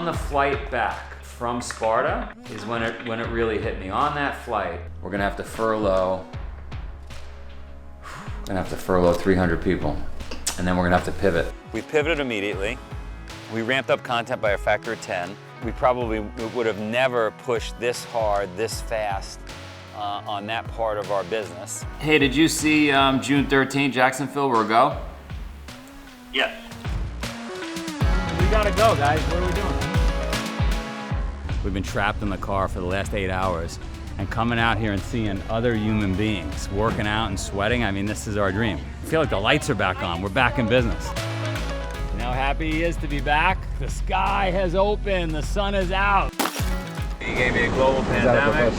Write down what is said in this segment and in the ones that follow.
on the flight back from Sparta is when it really hit me. On that flight, we're gonna have to furlough 300 people, and then we're gonna have to pivot. We pivoted immediately. We ramped up content by a factor of 10. We probably would have never pushed this hard, this fast on that part of our business. Hey, did you see June 13th, Jacksonville, where we go? Yes. We gotta go, guys. What are we doing? We've been trapped in the car for the last 8 hours, and coming out here and seeing other human beings working out and sweating, I mean, this is our dream. I feel like the lights are back on. We're back in business. You know how happy he is to be back? The sky has opened, the sun is out. He gave me a global pandemic.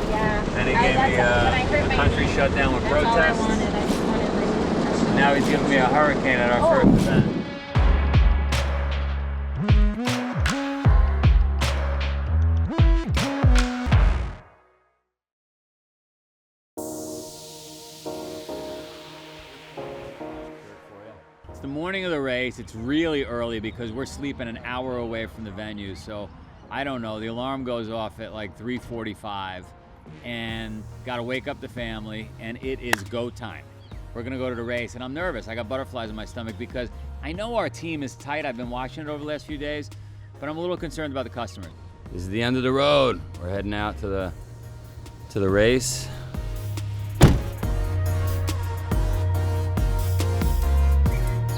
Yeah. And he gave me a country shutdown with protests. Now he's giving me a hurricane at our first event. It's the morning of the race. It's really early because we're sleeping an hour away from the venue. So I don't know, the alarm goes off at like 3:45 and gotta wake up the family, and it is go time. We're gonna go to the race, and I'm nervous. I got butterflies in my stomach because I know our team is tight. I've been watching it over the last few days, but I'm a little concerned about the customers. This is the end of the road. We're heading out to the race.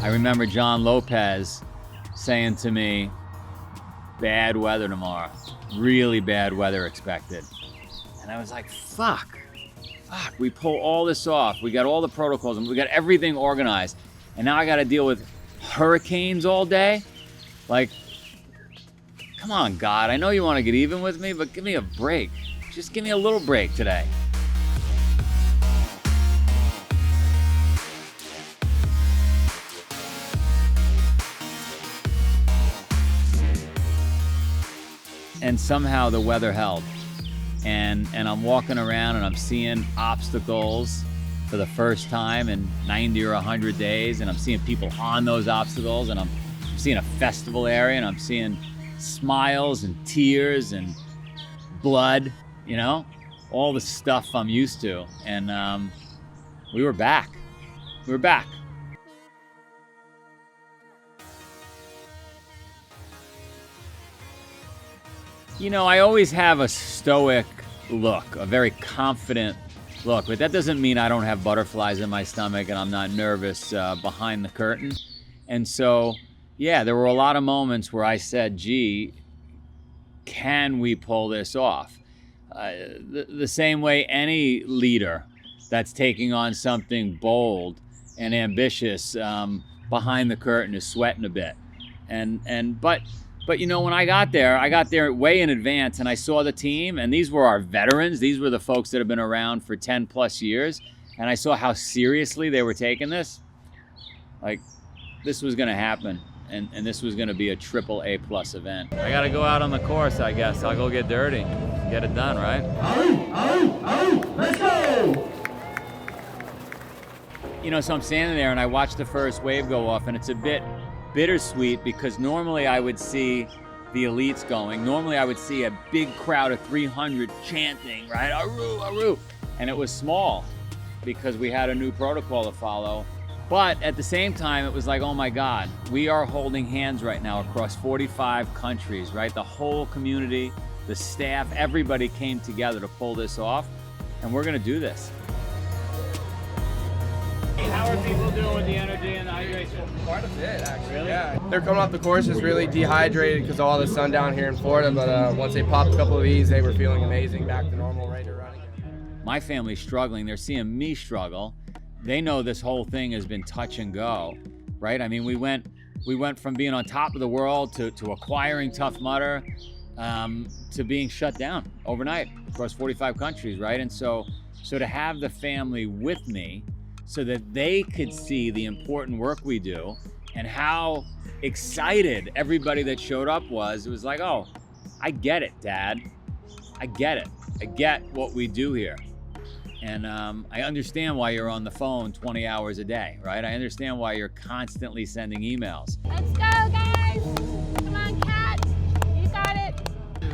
I remember John Lopez saying to me, bad weather tomorrow, really bad weather expected. And I was like, fuck, we pull all this off. We got all the protocols and we got everything organized. And now I gotta deal with hurricanes all day? Like, come on, God, I know you wanna get even with me, but give me a break. Just give me a little break today. And somehow the weather held. And I'm walking around and I'm seeing obstacles for the first time in 90 or 100 days, and I'm seeing people on those obstacles, and I'm seeing a festival area, and I'm seeing smiles and tears and blood, you know, all the stuff I'm used to. And we were back. We were back. You know, I always have a stoic look, a very confident look, but that doesn't mean I don't have butterflies in my stomach and I'm not nervous behind the curtain. And so, yeah, there were a lot of moments where I said, gee, can we pull this off? The same way any leader that's taking on something bold and ambitious behind the curtain is sweating a bit. But you know, when I got there way in advance, and I saw the team, and these were our veterans. These were the folks that have been around for 10 plus years. And I saw how seriously they were taking this. Like, this was gonna happen, and this was gonna be a AAA plus event. I gotta go out on the course, I guess. I'll go get dirty, get it done, right? Let's go! You know, so I'm standing there and I watch the first wave go off, and it's a bit bittersweet because normally I would see the elites going. Normally I would see a big crowd of 300 chanting, right? Aru, aru. And it was small because we had a new protocol to follow. But at the same time, it was like, oh my God, we are holding hands right now across 45 countries, right? The whole community, the staff, everybody came together to pull this off, and we're gonna do this. How are people doing with the energy and the hydration? Quite a bit, actually. Really? Yeah. They're coming off the course just really dehydrated because of all the sun down here in Florida, but once they popped a couple of these, they were feeling amazing, back to normal, ready to run again. My family's struggling. They're seeing me struggle. They know this whole thing has been touch and go, right? I mean, we went from being on top of the world to acquiring Tough Mudder to being shut down overnight across 45 countries, right? And so to have the family with me so that they could see the important work we do and how excited everybody that showed up was, it was like, oh, I get it, Dad. I get it. I get what we do here. And I understand why you're on the phone 20 hours a day, right? I understand why you're constantly sending emails. Let's go, guys! Come on, Cat!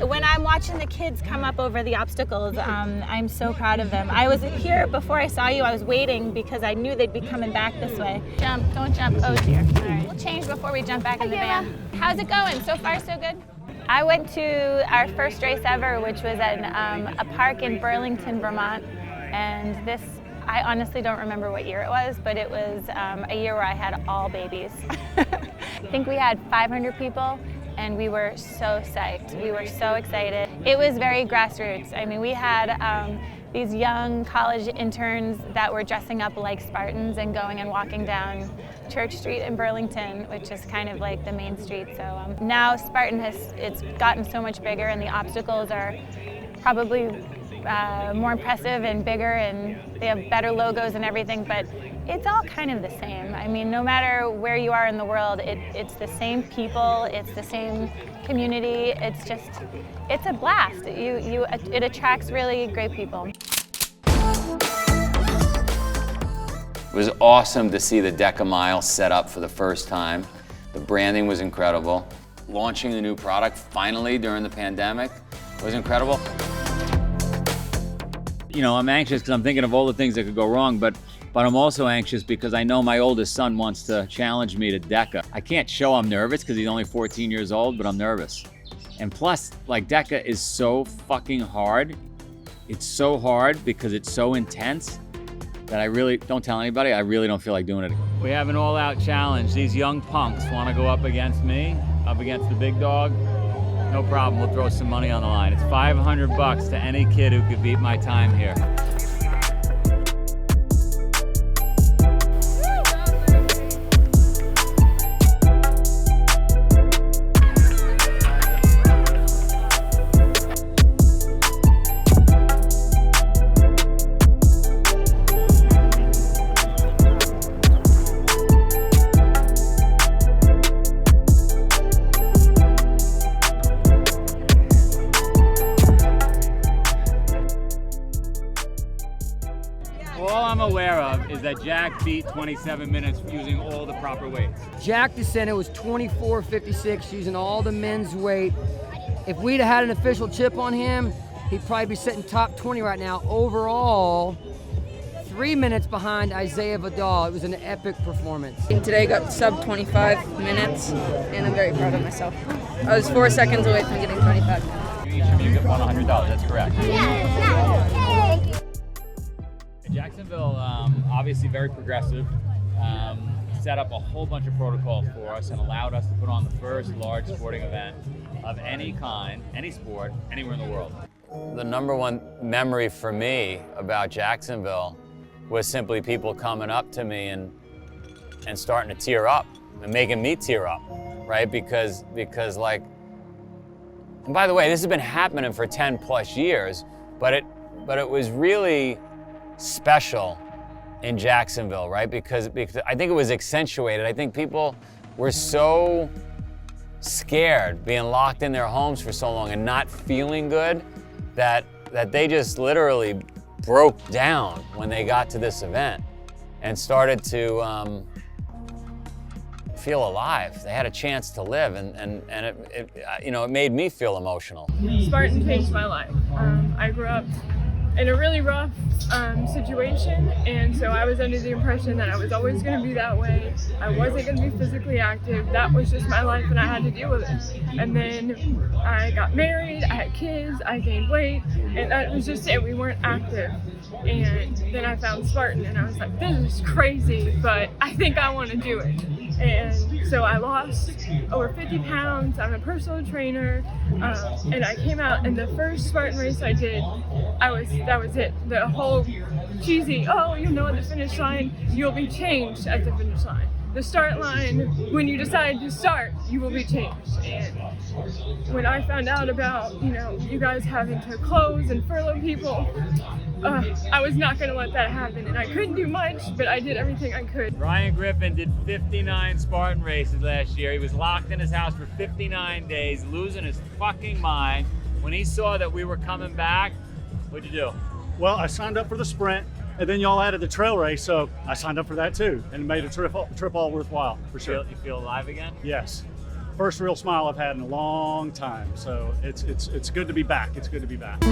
When I'm watching the kids come up over the obstacles, I'm so proud of them. I was here before I saw you. I was waiting because I knew they'd be coming back this way. Jump, don't jump. Oh dear. All right. We'll change before we jump back in the van. How's it going? So far, so good? I went to our first race ever, which was at a park in Burlington, Vermont. And this, I honestly don't remember what year it was, but it was a year where I had all babies. I think we had 500 people. And we were so psyched. We were so excited. It was very grassroots. I mean, we had these young college interns that were dressing up like Spartans and going and walking down Church Street in Burlington, which is kind of like the main street. So now Spartan it's gotten so much bigger, and the obstacles are probably more impressive and bigger, and they have better logos and everything, but it's all kind of the same. I mean, no matter where you are in the world, it's the same people, it's the same community, it's a blast. It attracts really great people. It was awesome to see the DEKAMILE set up for the first time. The branding was incredible. Launching the new product finally during the pandemic was incredible. You know, I'm anxious because I'm thinking of all the things that could go wrong, but I'm also anxious because I know my oldest son wants to challenge me to Deca. I can't show I'm nervous because he's only 14 years old, but I'm nervous. And plus, like, Deca is so fucking hard. It's so hard because it's so intense that I really, don't tell anybody, I really don't feel like doing it. We have an all-out challenge. These young punks want to go up against me, up against the big dog. No problem, we'll throw some money on the line. It's $500 to any kid who could beat my time here. All I'm aware of is that Jack beat 27 minutes using all the proper weights. Jack DeSena was 24.56 using all the men's weight. If we'd have had an official chip on him, he'd probably be sitting top 20 right now. Overall, 3 minutes behind Isaiah Vidal. It was an epic performance. And today I got sub 25 minutes, and I'm very proud of myself. I was 4 seconds away from getting 25 minutes. Each of you get $100, that's correct. Jacksonville, obviously very progressive, set up a whole bunch of protocols for us and allowed us to put on the first large sporting event of any kind, any sport, anywhere in the world. The number one memory for me about Jacksonville was simply people coming up to me and starting to tear up and making me tear up, right? Because like, and by the way, this has been happening for 10 plus years, but it was really special in Jacksonville, right? Because I think it was accentuated. I think people were so scared being locked in their homes for so long and not feeling good that they just literally broke down when they got to this event and started to feel alive. They had a chance to live, and it made me feel emotional. Spartan changed my life. I grew up in a really rough situation, and so I was under the impression that I was always going to be that way. I wasn't going to be physically active. That was just my life, and I had to deal with it. And then I got married, I had kids, I gained weight, and that was just it. We weren't active. And then I found Spartan, and I was like, this is crazy, but I think I want to do it. And so I lost over 50 pounds. I'm a personal trainer, and I came out, and the first Spartan race I did, that was it. The whole cheesy, oh, you know, at the finish line, you'll be changed at the finish line. The start line, when you decide to start, you will be changed. And when I found out about, you guys having to close and furlough people, I was not going to let that happen, and I couldn't do much, but I did everything I could. Ryan Griffin did 59 Spartan races last year. He was locked in his house for 59 days, losing his fucking mind. When he saw that we were coming back, what'd you do? Well, I signed up for the sprint, and then y'all added the trail race, so I signed up for that too, and made a trip all worthwhile, for sure. You feel alive again? Yes. first real smile I've had in a long time. So it's good to be back. It's good to be back.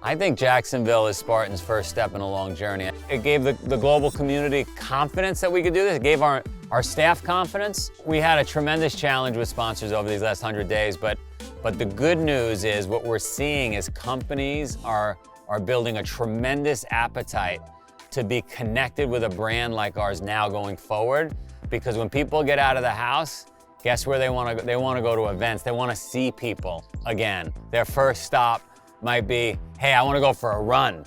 I think Jacksonville is Spartan's first step in a long journey. It gave the global community confidence that we could do this. It gave our staff confidence. We had a tremendous challenge with sponsors over these last 100 days, but the good news is what we're seeing is companies are building a tremendous appetite to be connected with a brand like ours now going forward. Because when people get out of the house, guess where they want to go? They want to go to events. They want to see people again. Their first stop might be, hey, I want to go for a run,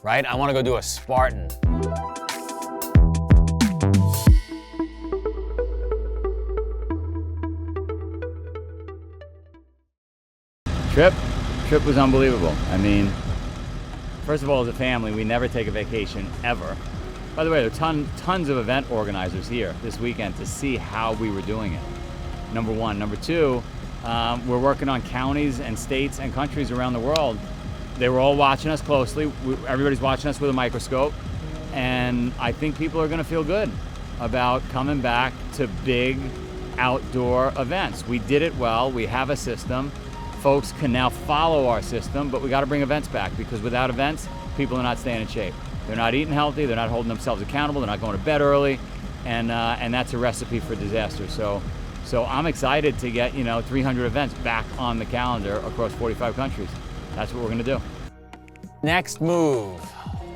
right? I want to go do a Spartan. Trip was unbelievable. I mean, first of all, as a family, we never take a vacation, ever. By the way, there are tons of event organizers here this weekend to see how we were doing it. Number one. Number two, we're working on counties and states and countries around the world. They were all watching us closely. Everybody's watching us with a microscope. And I think people are gonna feel good about coming back to big outdoor events. We did it well, we have a system. Folks can now follow our system, but we gotta bring events back, because without events, people are not staying in shape. They're not eating healthy, they're not holding themselves accountable, they're not going to bed early, and that's a recipe for disaster. So I'm excited to get 300 events back on the calendar across 45 countries. That's what we're gonna do. Next move.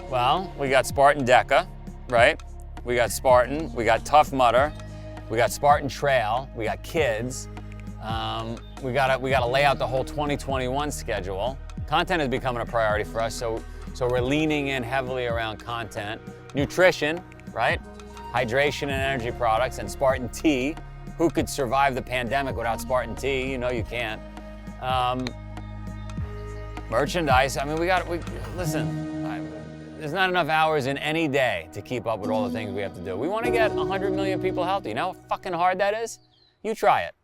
Well, we got Spartan Deca, right? We got Spartan, we got Tough Mudder, we got Spartan Trail, we got kids. We gotta lay out the whole 2021 schedule. Content is becoming a priority for us, so we're leaning in heavily around content. Nutrition, right? Hydration and energy products, and Spartan tea. Who could survive the pandemic without Spartan tea? You know you can't. Merchandise, I mean, listen, there's not enough hours in any day to keep up with all the things we have to do. We want to get 100 million people healthy. You know how fucking hard that is? You try it.